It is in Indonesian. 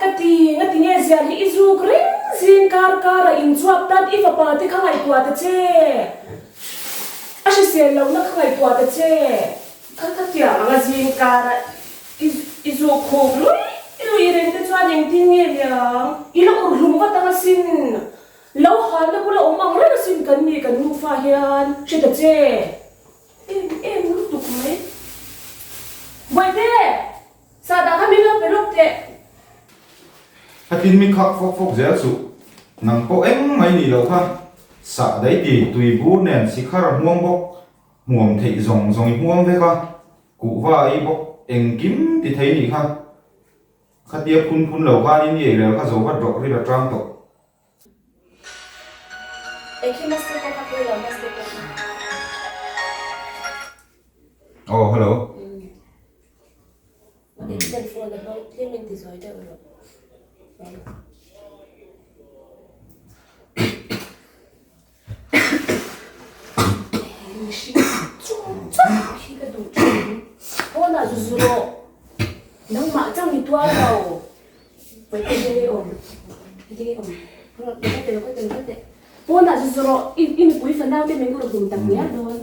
ngati nghe zian hi izu kring zin kar in chuap tat ifa pa te khangai tua ta che ashi sian lo na khangai tua ta che kha tia anga zin kar izu khom lu iren te chuan yang tin nge liang ilo rum wa ta sin lo hal na pula omang ra sin kan mi kan mu fa hian che ta che em lu tu mai vậy thế sao đã kami lo pelok te hatin mi khak phok zel su nang po eng mai ni lo kha sa dai ti tui bu nen sikhar muang bok muam thei zong muang ve kha ku wa ai bok eng kim ti thei ni kha khatia phun lo ka ni ni le kha zo va dok ri la trang to Eki master ko ka pula master ko oh hello Ini telepon about limit disorder ulo. Kita dulu. Oh na zuro. Nang macam itu ada. Betul om. Betul om. Kalau kita tengok. Oh na zuro. Ini pun fana te minggu belum tak ya don.